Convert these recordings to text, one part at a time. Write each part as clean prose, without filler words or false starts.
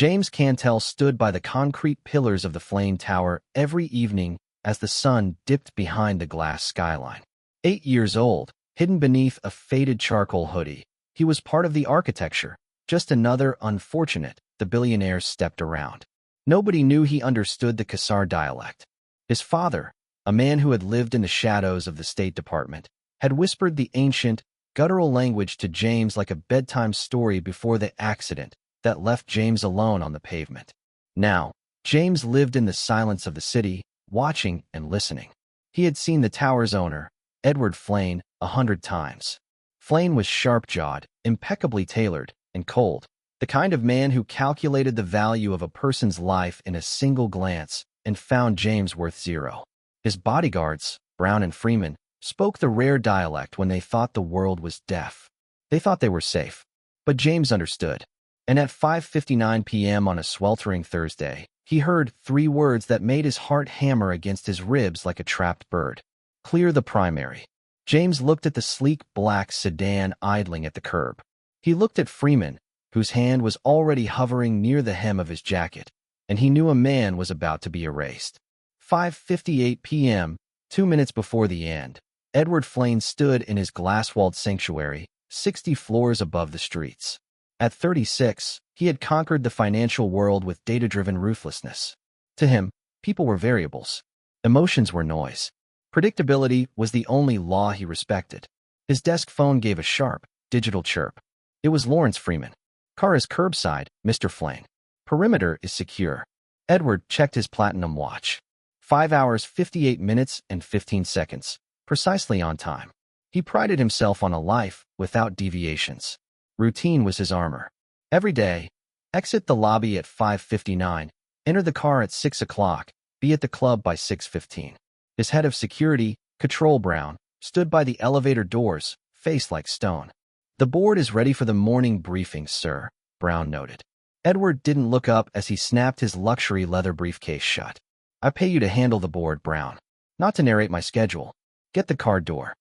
James Cantell stood by the concrete pillars of the Flang Tower every evening as the sun dipped behind the glass skyline. 8 years old, hidden beneath a faded charcoal hoodie, he was part of the architecture, just another unfortunate the billionaire stepped around. Nobody knew he understood the Kasar dialect. His father, a man who had lived in the shadows of the State Department, had whispered the ancient, guttural language to James like a bedtime story before the accident that left James alone on the pavement. Now, James lived in the silence of the city, watching and listening. He had seen the tower's owner, Edward Flang, 100 times. Flang was sharp-jawed, impeccably tailored, and cold, the kind of man who calculated the value of a person's life in a single glance and found James worth zero. His bodyguards, Brown and Freeman, spoke the rare dialect when they thought the world was deaf. They thought they were safe. But James understood. And at 5:59 p.m. on a sweltering Thursday, he heard 3 words that made his heart hammer against his ribs like a trapped bird. Clear the primary. James looked at the sleek black sedan idling at the curb. He looked at Freeman, whose hand was already hovering near the hem of his jacket, and he knew a man was about to be erased. 5:58 p.m., 2 minutes before the end, Edward Flang stood in his glass-walled sanctuary, 60 floors above the streets. At 36, he had conquered the financial world with data-driven ruthlessness. To him, people were variables. Emotions were noise. Predictability was the only law he respected. His desk phone gave a sharp, digital chirp. It was Lawrence Freeman. Car is curbside, Mr. Flang. Perimeter is secure. Edward checked his platinum watch. 5 hours, 58 minutes, and 15 seconds. Precisely on time. He prided himself on a life without deviations. Routine was his armor. Every day, exit the lobby at 5:59, enter the car at 6 o'clock, be at the club by 6:15. His head of security, Control Brown, stood by the elevator doors, face like stone. "The board is ready for the morning briefing, sir," Brown noted. Edward didn't look up as he snapped his luxury leather briefcase shut. "I pay you to handle the board, Brown, not to narrate my schedule. Get the car door."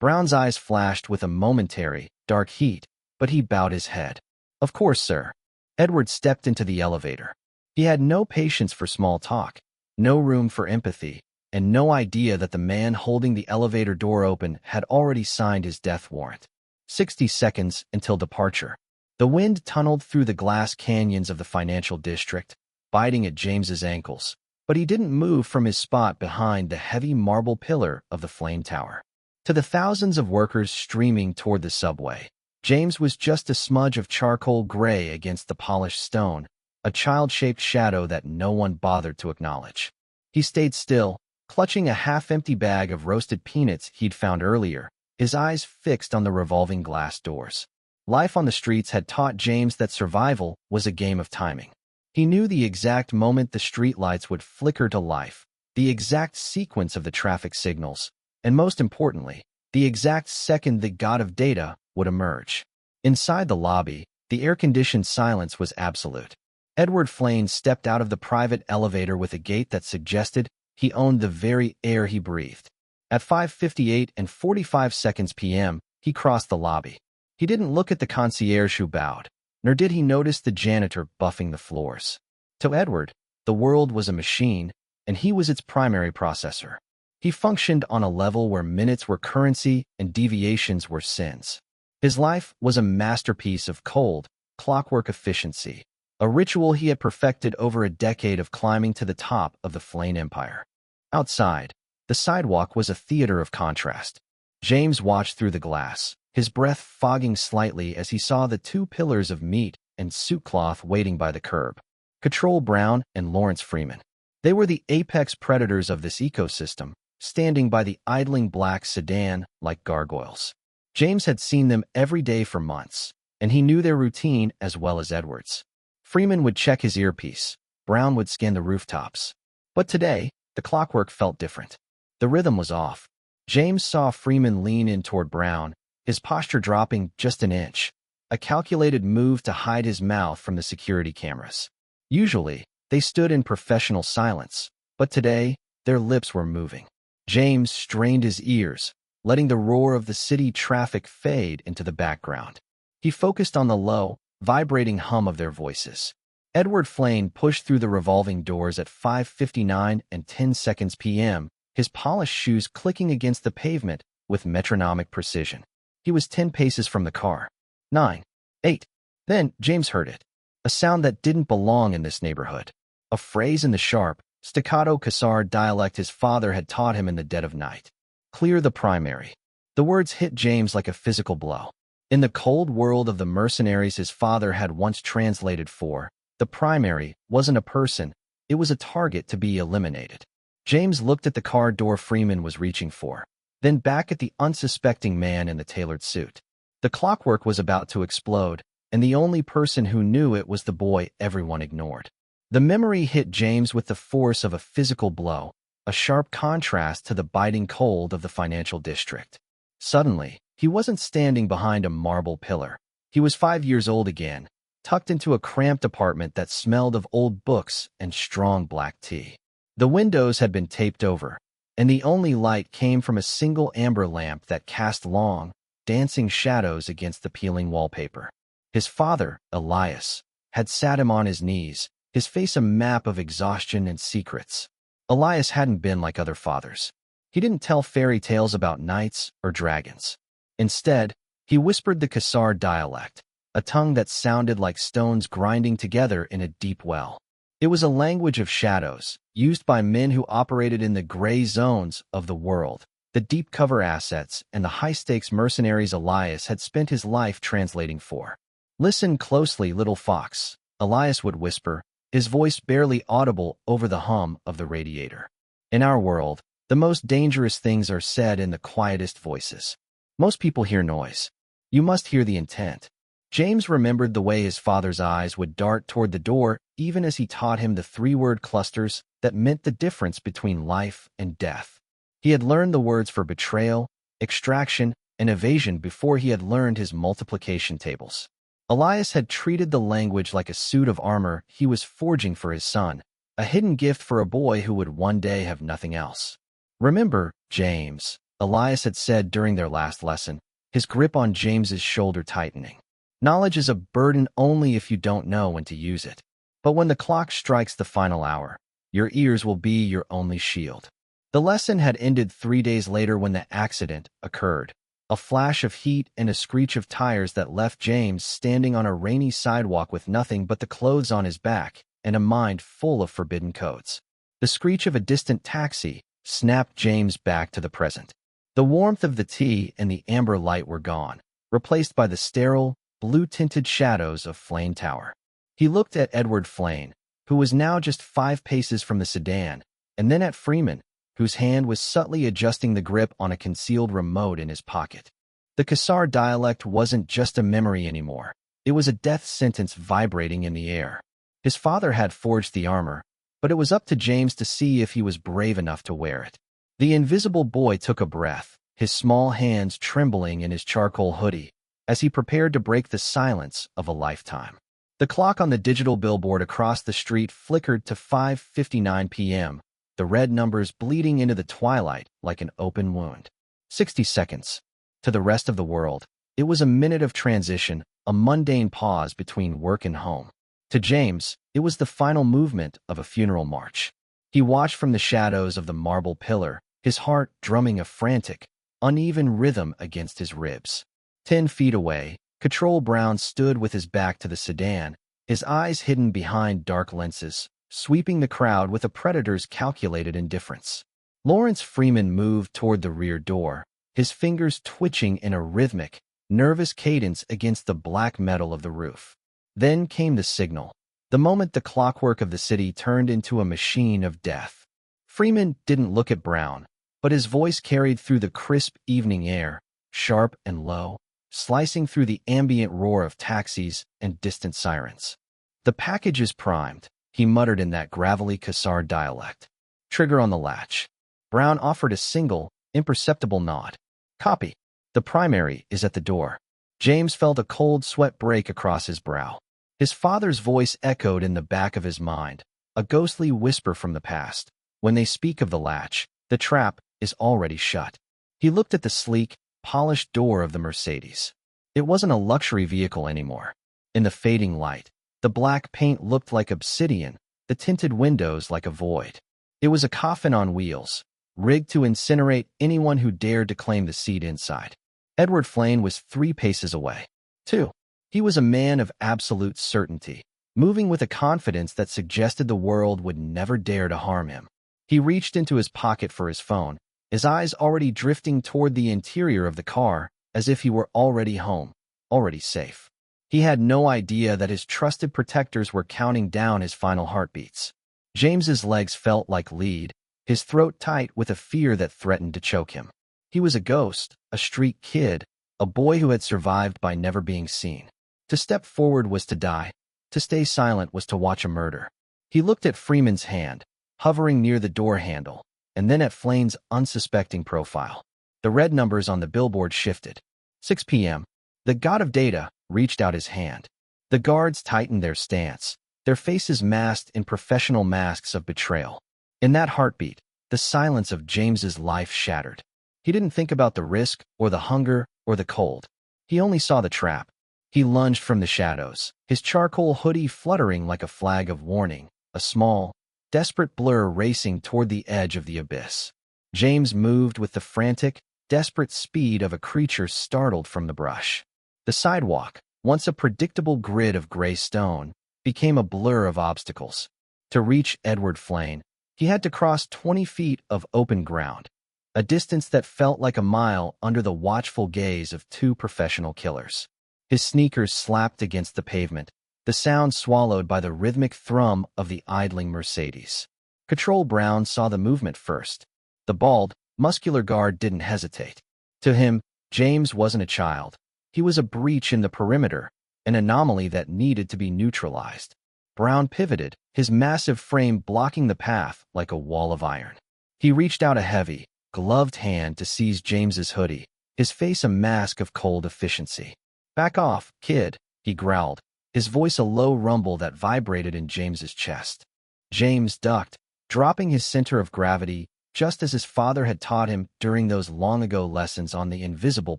Brown's eyes flashed with a momentary, dark heat, but he bowed his head. "Of course, sir." Edward stepped into the elevator. He had no patience for small talk, no room for empathy, and no idea that the man holding the elevator door open had already signed his death warrant. 60 seconds until departure. The wind tunneled through the glass canyons of the financial district, biting at James's ankles, but he didn't move from his spot behind the heavy marble pillar of the Flang Tower. To the thousands of workers streaming toward the subway, James was just a smudge of charcoal gray against the polished stone, a child-shaped shadow that no one bothered to acknowledge. He stayed still, clutching a half-empty bag of roasted peanuts he'd found earlier, his eyes fixed on the revolving glass doors. Life on the streets had taught James that survival was a game of timing. He knew the exact moment the streetlights would flicker to life, the exact sequence of the traffic signals, and most importantly, the exact second the god of data would emerge. Inside the lobby, the air-conditioned silence was absolute. Edward Flang stepped out of the private elevator with a gait that suggested he owned the very air he breathed. At 5:58 and 45 seconds p.m., he crossed the lobby. He didn't look at the concierge who bowed, nor did he notice the janitor buffing the floors. To Edward, the world was a machine, and he was its primary processor. He functioned on a level where minutes were currency and deviations were sins. His life was a masterpiece of cold, clockwork efficiency, a ritual he had perfected over a decade of climbing to the top of the Flang Empire. Outside, the sidewalk was a theater of contrast. James watched through the glass, his breath fogging slightly as he saw the 2 pillars of meat and suit cloth waiting by the curb. Control Brown and Lawrence Freeman. They were the apex predators of this ecosystem, standing by the idling black sedan like gargoyles. James had seen them every day for months, and he knew their routine as well as Edward's. Freeman would check his earpiece. Brown would scan the rooftops. But today, the clockwork felt different. The rhythm was off. James saw Freeman lean in toward Brown, his posture dropping just an inch, a calculated move to hide his mouth from the security cameras. Usually, they stood in professional silence, but today, their lips were moving. James strained his ears, letting the roar of the city traffic fade into the background. He focused on the low, vibrating hum of their voices. Edward Flang pushed through the revolving doors at 5:59 and 10 seconds p.m., his polished shoes clicking against the pavement with metronomic precision. He was 10 paces from the car. 9, 8. Then James heard it. A sound that didn't belong in this neighborhood. A phrase in the sharp, staccato Kassar dialect his father had taught him in the dead of night. Clear the primary. The words hit James like a physical blow. In the cold world of the mercenaries his father had once translated for, the primary wasn't a person, it was a target to be eliminated. James looked at the car door Freeman was reaching for, then back at the unsuspecting man in the tailored suit. The clockwork was about to explode, and the only person who knew it was the boy everyone ignored. The memory hit James with the force of a physical blow, a sharp contrast to the biting cold of the financial district. Suddenly, he wasn't standing behind a marble pillar. He was 5 years old again, tucked into a cramped apartment that smelled of old books and strong black tea. The windows had been taped over, and the only light came from a single amber lamp that cast long, dancing shadows against the peeling wallpaper. His father, Elias, had sat him on his knees, his face a map of exhaustion and secrets. Elias hadn't been like other fathers. He didn't tell fairy tales about knights or dragons. Instead, he whispered the Kassar dialect, a tongue that sounded like stones grinding together in a deep well. It was a language of shadows, used by men who operated in the gray zones of the world, the deep cover assets and the high-stakes mercenaries Elias had spent his life translating for. Listen closely, little fox, Elias would whisper, his voice barely audible over the hum of the radiator. In our world, the most dangerous things are said in the quietest voices. Most people hear noise. You must hear the intent. James remembered the way his father's eyes would dart toward the door even as he taught him the three-word clusters that meant the difference between life and death. He had learned the words for betrayal, extraction, and evasion before he had learned his multiplication tables. Elias had treated the language like a suit of armor he was forging for his son, a hidden gift for a boy who would one day have nothing else. Remember, James, Elias had said during their last lesson, his grip on James's shoulder tightening. Knowledge is a burden only if you don't know when to use it. But when the clock strikes the final hour, your ears will be your only shield. The lesson had ended 3 days later when the accident occurred. A flash of heat and a screech of tires that left James standing on a rainy sidewalk with nothing but the clothes on his back and a mind full of forbidden codes. The screech of a distant taxi snapped James back to the present. The warmth of the tea and the amber light were gone, replaced by the sterile, blue-tinted shadows of Flang Tower. He looked at Edward Flang, who was now just 5 paces from the sedan, and then at Freeman, whose hand was subtly adjusting the grip on a concealed remote in his pocket. The Kassar dialect wasn't just a memory anymore. It was a death sentence vibrating in the air. His father had forged the armor, but it was up to James to see if he was brave enough to wear it. The invisible boy took a breath, his small hands trembling in his charcoal hoodie, as he prepared to break the silence of a lifetime. The clock on the digital billboard across the street flickered to 5:59 p.m., the red numbers bleeding into the twilight like an open wound. 60 seconds. To the rest of the world, it was a minute of transition, a mundane pause between work and home. To James, it was the final movement of a funeral march. He watched from the shadows of the marble pillar, his heart drumming a frantic, uneven rhythm against his ribs. 10 feet away, Cantell Brown stood with his back to the sedan, his eyes hidden behind dark lenses, sweeping the crowd with a predator's calculated indifference. Lawrence Freeman moved toward the rear door, his fingers twitching in a rhythmic, nervous cadence against the black metal of the roof. Then came the signal, the moment the clockwork of the city turned into a machine of death. Freeman didn't look at Brown, but his voice carried through the crisp evening air, sharp and low, slicing through the ambient roar of taxis and distant sirens. "The package is primed," he muttered in that gravelly Kassar dialect. "Trigger on the latch." Brown offered a single, imperceptible nod. "Copy. The primary is at the door." James felt a cold sweat break across his brow. His father's voice echoed in the back of his mind, a ghostly whisper from the past. When they speak of the latch, the trap is already shut. He looked at the sleek, polished door of the Mercedes. It wasn't a luxury vehicle anymore. In the fading light, The black paint looked like obsidian, the tinted windows like a void. It was a coffin on wheels, rigged to incinerate anyone who dared to claim the seat inside. Edward Flang was 3 paces away. 2. He was a man of absolute certainty, moving with a confidence that suggested the world would never dare to harm him. He reached into his pocket for his phone, his eyes already drifting toward the interior of the car, as if he were already home, already safe. He had no idea that his trusted protectors were counting down his final heartbeats. James's legs felt like lead, his throat tight with a fear that threatened to choke him. He was a ghost, a street kid, a boy who had survived by never being seen. To step forward was to die. To stay silent was to watch a murder. He looked at Freeman's hand, hovering near the door handle, and then at Flang's unsuspecting profile. The red numbers on the billboard shifted. 6 p.m. The god of data reached out his hand. The guards tightened their stance, their faces masked in professional masks of betrayal. In that heartbeat, the silence of James's life shattered. He didn't think about the risk or the hunger or the cold. He only saw the trap. He lunged from the shadows, his charcoal hoodie fluttering like a flag of warning, a small, desperate blur racing toward the edge of the abyss. James moved with the frantic, desperate speed of a creature startled from the brush. The sidewalk, once a predictable grid of gray stone, became a blur of obstacles. To reach Edward Flang, he had to cross 20 feet of open ground, a distance that felt like a mile under the watchful gaze of 2 professional killers. His sneakers slapped against the pavement, the sound swallowed by the rhythmic thrum of the idling Mercedes. Control Brown saw the movement first. The bald, muscular guard didn't hesitate. To him, James wasn't a child. He was a breach in the perimeter, an anomaly that needed to be neutralized. Brown pivoted, his massive frame blocking the path like a wall of iron. He reached out a heavy, gloved hand to seize James's hoodie, his face a mask of cold efficiency. "Back off, kid," he growled, his voice a low rumble that vibrated in James's chest. James ducked, dropping his center of gravity, just as his father had taught him during those long-ago lessons on the invisible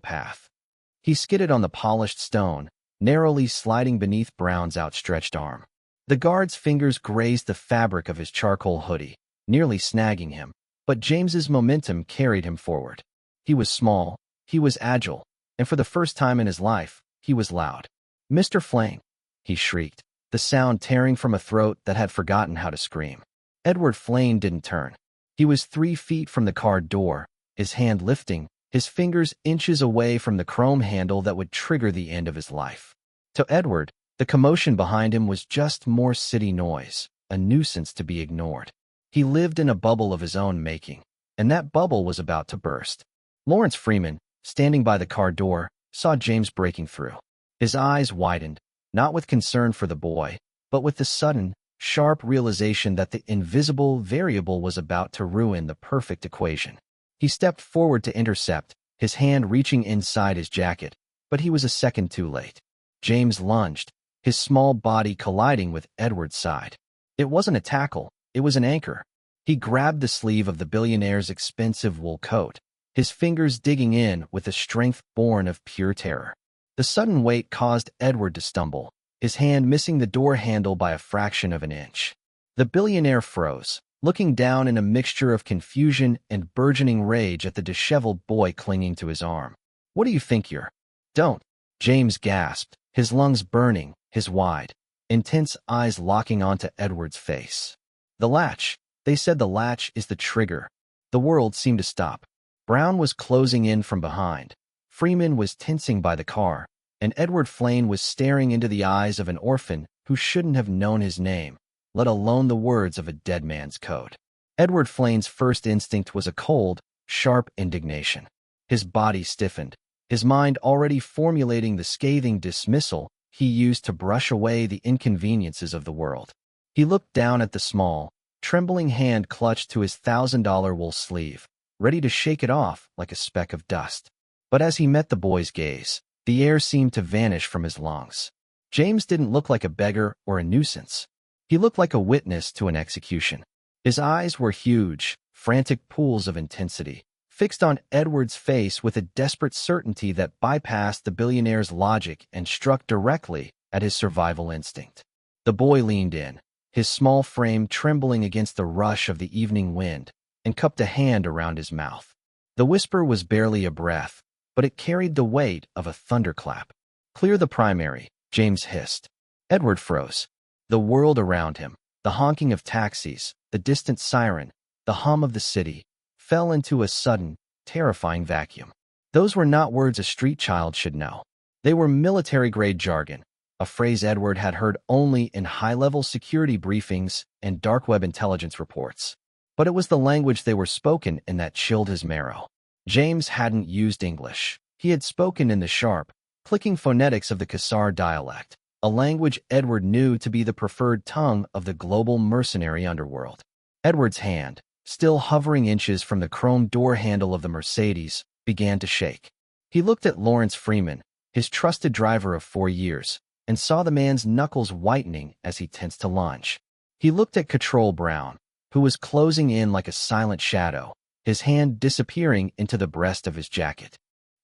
path. He skidded on the polished stone, narrowly sliding beneath Brown's outstretched arm. The guard's fingers grazed the fabric of his charcoal hoodie, nearly snagging him, but James's momentum carried him forward. He was small, he was agile, and for the first time in his life, he was loud. "Mr. Flang," he shrieked, the sound tearing from a throat that had forgotten how to scream. Edward Flang didn't turn. He was 3 feet from the car door, his hand lifting, his fingers inches away from the chrome handle that would trigger the end of his life. To Edward, the commotion behind him was just more city noise, a nuisance to be ignored. He lived in a bubble of his own making, and that bubble was about to burst. Lawrence Freeman, standing by the car door, saw James breaking through. His eyes widened, not with concern for the boy, but with the sudden, sharp realization that the invisible variable was about to ruin the perfect equation. He stepped forward to intercept, his hand reaching inside his jacket, but he was a second too late. James lunged, his small body colliding with Edward's side. It wasn't a tackle, it was an anchor. He grabbed the sleeve of the billionaire's expensive wool coat, his fingers digging in with a strength born of pure terror. The sudden weight caused Edward to stumble, his hand missing the door handle by a fraction of an inch. The billionaire froze, looking down in a mixture of confusion and burgeoning rage at the disheveled boy clinging to his arm. "What do you think you're—" "Don't," James gasped, his lungs burning, his wide, intense eyes locking onto Edward's face. "The latch," they said. "The latch is the trigger." The world seemed to stop. Brown was closing in from behind. Freeman was tensing by the car, and Edward Flang was staring into the eyes of an orphan who shouldn't have known his name, let alone the words of a dead man's code. Edward Flang's first instinct was a cold, sharp indignation. His body stiffened, his mind already formulating the scathing dismissal he used to brush away the inconveniences of the world. He looked down at the small, trembling hand clutched to his $1,000 wool sleeve, ready to shake it off like a speck of dust. But as he met the boy's gaze, the air seemed to vanish from his lungs. James didn't look like a beggar or a nuisance. He looked like a witness to an execution. His eyes were huge, frantic pools of intensity, fixed on Edward's face with a desperate certainty that bypassed the billionaire's logic and struck directly at his survival instinct. The boy leaned in, his small frame trembling against the rush of the evening wind, and cupped a hand around his mouth. The whisper was barely a breath, but it carried the weight of a thunderclap. "Clear the primary," James hissed. Edward froze. The world around him, the honking of taxis, the distant siren, the hum of the city, fell into a sudden, terrifying vacuum. Those were not words a street child should know. They were military-grade jargon, a phrase Edward had heard only in high-level security briefings and dark web intelligence reports. But it was the language they were spoken in that chilled his marrow. James hadn't used English. He had spoken in the sharp, clicking phonetics of the Kasar dialect, a language Edward knew to be the preferred tongue of the global mercenary underworld. Edward's hand, still hovering inches from the chrome door handle of the Mercedes, began to shake. He looked at Lawrence Freeman, his trusted driver of 4 years, and saw the man's knuckles whitening as he tensed to lunge. He looked at Cantell Brown, who was closing in like a silent shadow, his hand disappearing into the breast of his jacket.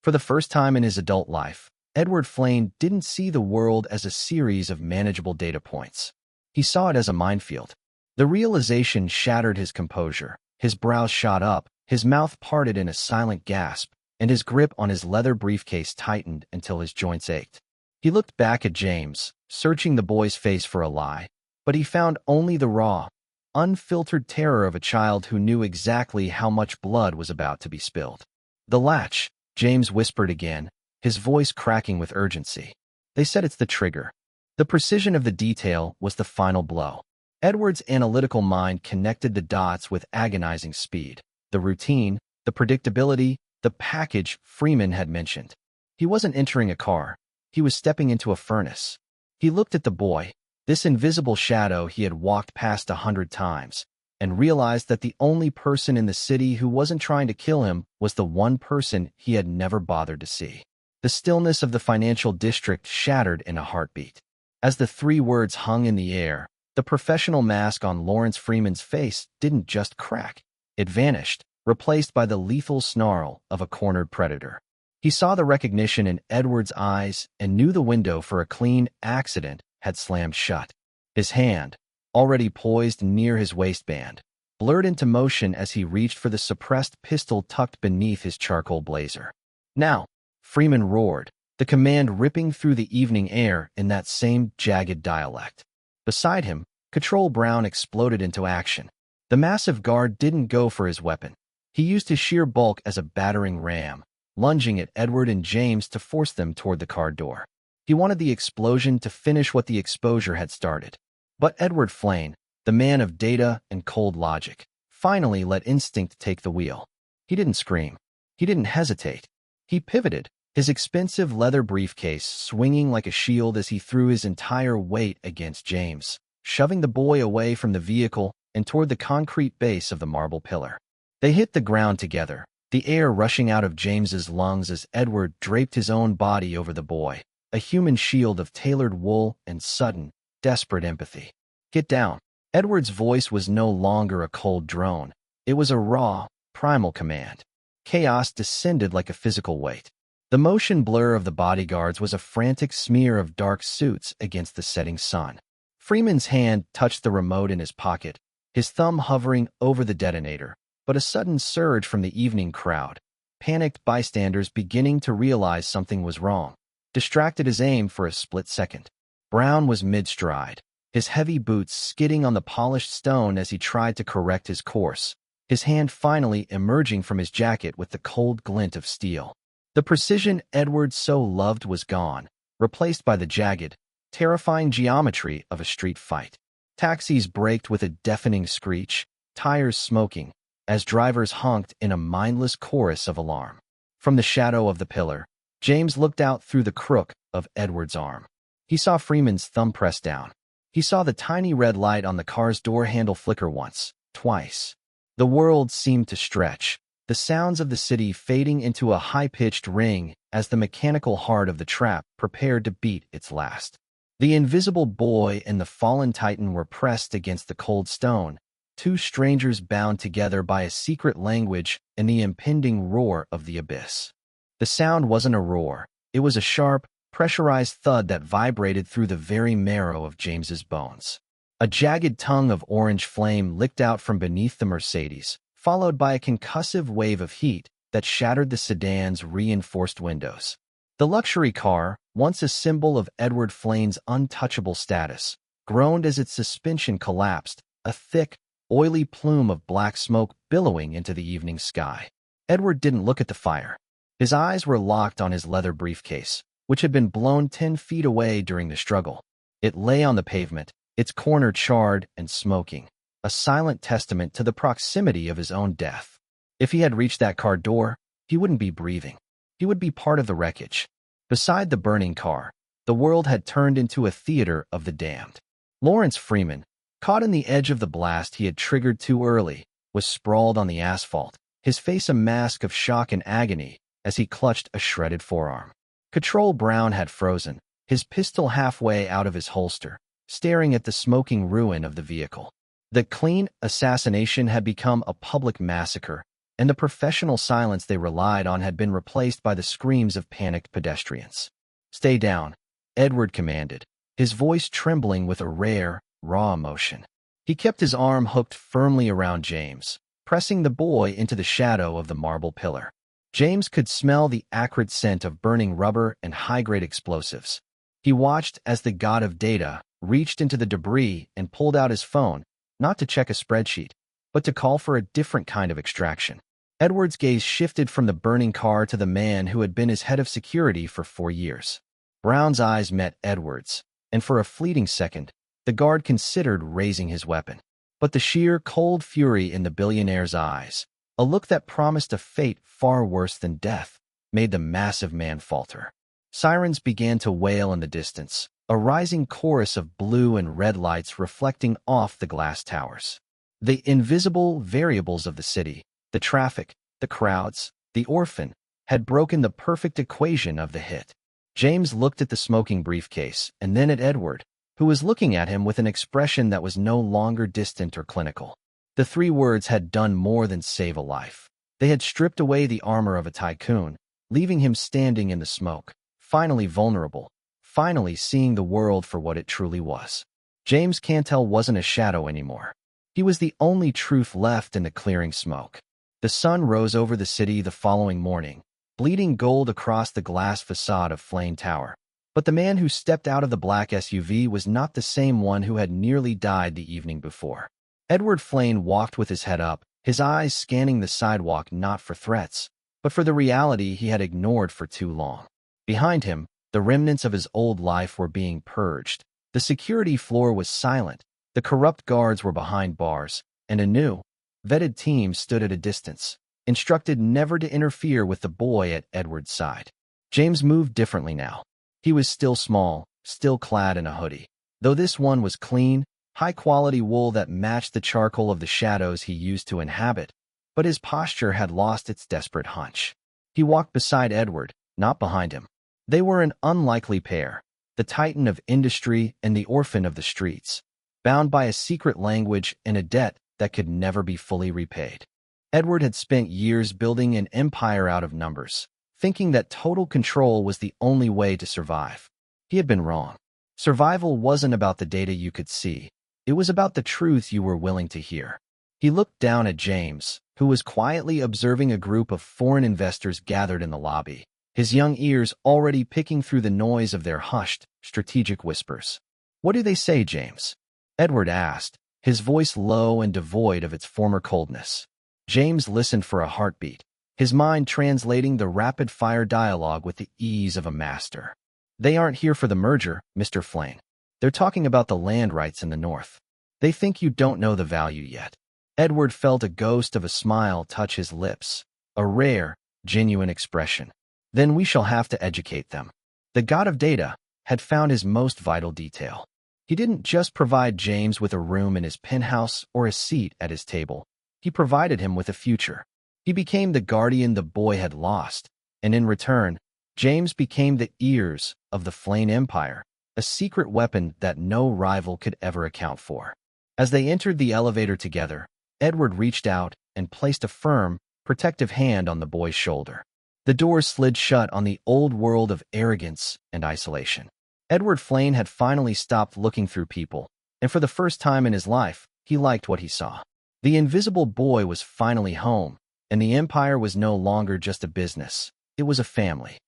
For the first time in his adult life, Edward Flang didn't see the world as a series of manageable data points. He saw it as a minefield. The realization shattered his composure. His brows shot up, his mouth parted in a silent gasp, and his grip on his leather briefcase tightened until his joints ached. He looked back at James, searching the boy's face for a lie, but he found only the raw, unfiltered terror of a child who knew exactly how much blood was about to be spilled. "The latch," James whispered again, his voice cracking with urgency. "They said it's the trigger." The precision of the detail was the final blow. Edward's analytical mind connected the dots with agonizing speed. The routine, the predictability, the package Freeman had mentioned. He wasn't entering a car. He was stepping into a furnace. He looked at the boy, this invisible shadow he had walked past 100 times, and realized that the only person in the city who wasn't trying to kill him was the one person he had never bothered to see. The stillness of the financial district shattered in a heartbeat. As the 3 words hung in the air, the professional mask on Lawrence Freeman's face didn't just crack. It vanished, replaced by the lethal snarl of a cornered predator. He saw the recognition in Edward's eyes and knew the window for a clean accident had slammed shut. His hand, already poised near his waistband, blurred into motion as he reached for the suppressed pistol tucked beneath his charcoal blazer. "Now!" Freeman roared, the command ripping through the evening air in that same jagged dialect. Beside him, Cantell Brown exploded into action. The massive guard didn't go for his weapon. He used his sheer bulk as a battering ram, lunging at Edward and James to force them toward the car door. He wanted the explosion to finish what the exposure had started. But Edward Flang, the man of data and cold logic, finally let instinct take the wheel. He didn't scream. He didn't hesitate. He pivoted, his expensive leather briefcase swinging like a shield as he threw his entire weight against James, shoving the boy away from the vehicle and toward the concrete base of the marble pillar. They hit the ground together, the air rushing out of James's lungs as Edward draped his own body over the boy, a human shield of tailored wool and sudden, desperate empathy. "Get down." Edward's voice was no longer a cold drone. It was a raw, primal command. Chaos descended like a physical weight. The motion blur of the bodyguards was a frantic smear of dark suits against the setting sun. Freeman's hand touched the remote in his pocket, his thumb hovering over the detonator, but a sudden surge from the evening crowd, panicked bystanders beginning to realize something was wrong, distracted his aim for a split second. Brown was mid-stride, his heavy boots skidding on the polished stone as he tried to correct his course, his hand finally emerging from his jacket with the cold glint of steel. The precision Edward so loved was gone, replaced by the jagged, terrifying geometry of a street fight. Taxis braked with a deafening screech, tires smoking, as drivers honked in a mindless chorus of alarm. From the shadow of the pillar, James looked out through the crook of Edward's arm. He saw Freeman's thumb press down. He saw the tiny red light on the car's door handle flicker once, twice. The world seemed to stretch, the sounds of the city fading into a high-pitched ring as the mechanical heart of the trap prepared to beat its last. The invisible boy and the fallen titan were pressed against the cold stone, 2 strangers bound together by a secret language in the impending roar of the abyss. The sound wasn't a roar. It was a sharp, pressurized thud that vibrated through the very marrow of James's bones. A jagged tongue of orange flame licked out from beneath the Mercedes, followed by a concussive wave of heat that shattered the sedan's reinforced windows. The luxury car, once a symbol of Edward Flane's untouchable status, groaned as its suspension collapsed, a thick, oily plume of black smoke billowing into the evening sky. Edward didn't look at the fire. His eyes were locked on his leather briefcase, which had been blown 10 feet away during the struggle. It lay on the pavement, its corner charred and smoking, a silent testament to the proximity of his own death. If he had reached that car door, he wouldn't be breathing. He would be part of the wreckage. Beside the burning car, the world had turned into a theater of the damned. Lawrence Freeman, caught in the edge of the blast he had triggered too early, was sprawled on the asphalt, his face a mask of shock and agony as he clutched a shredded forearm. Control Brown had frozen, his pistol halfway out of his holster, staring at the smoking ruin of the vehicle. The clean assassination had become a public massacre, and the professional silence they relied on had been replaced by the screams of panicked pedestrians. "Stay down," Edward commanded, his voice trembling with a rare, raw emotion. He kept his arm hooked firmly around James, pressing the boy into the shadow of the marble pillar. James could smell the acrid scent of burning rubber and high-grade explosives. He watched as the god of data reached into the debris and pulled out his phone, not to check a spreadsheet, but to call for a different kind of extraction. Edward's gaze shifted from the burning car to the man who had been his head of security for 4 years. Brown's eyes met Edward's, and for a fleeting second, the guard considered raising his weapon. But the sheer, cold fury in the billionaire's eyes, a look that promised a fate far worse than death, made the massive man falter. Sirens began to wail in the distance, a rising chorus of blue and red lights reflecting off the glass towers. The invisible variables of the city, the traffic, the crowds, the orphan, had broken the perfect equation of the hit. James looked at the smoking briefcase and then at Edward, who was looking at him with an expression that was no longer distant or clinical. The 3 words had done more than save a life. They had stripped away the armor of a tycoon, leaving him standing in the smoke, finally vulnerable, finally seeing the world for what it truly was. James Cantell wasn't a shadow anymore. He was the only truth left in the clearing smoke. The sun rose over the city the following morning, bleeding gold across the glass facade of Flang Tower. But the man who stepped out of the black SUV was not the same one who had nearly died the evening before. Edward Flang walked with his head up, his eyes scanning the sidewalk not for threats, but for the reality he had ignored for too long. Behind him, the remnants of his old life were being purged. The security floor was silent, the corrupt guards were behind bars, and a new, vetted team stood at a distance, instructed never to interfere with the boy at Edward's side. James moved differently now. He was still small, still clad in a hoodie, though this one was clean, high-quality wool that matched the charcoal of the shadows he used to inhabit, but his posture had lost its desperate hunch. He walked beside Edward, not behind him. They were an unlikely pair, the titan of industry and the orphan of the streets, bound by a secret language and a debt that could never be fully repaid. Edward had spent years building an empire out of numbers, thinking that total control was the only way to survive. He had been wrong. Survival wasn't about the data you could see. It was about the truth you were willing to hear. He looked down at James, who was quietly observing a group of foreign investors gathered in the lobby, his young ears already picking through the noise of their hushed, strategic whispers. "What do they say, James?" Edward asked, his voice low and devoid of its former coldness. James listened for a heartbeat, his mind translating the rapid-fire dialogue with the ease of a master. "They aren't here for the merger, Mr. Flang. They're talking about the land rights in the north. They think you don't know the value yet." Edward felt a ghost of a smile touch his lips, a rare, genuine expression. "Then we shall have to educate them." The god of data had found his most vital detail. He didn't just provide James with a room in his penthouse or a seat at his table. He provided him with a future. He became the guardian the boy had lost, and in return, James became the ears of the Flang Empire, a secret weapon that no rival could ever account for. As they entered the elevator together, Edward reached out and placed a firm, protective hand on the boy's shoulder. The doors slid shut on the old world of arrogance and isolation. Edward Flang had finally stopped looking through people, and for the first time in his life, he liked what he saw. The invisible boy was finally home, and the empire was no longer just a business. It was a family.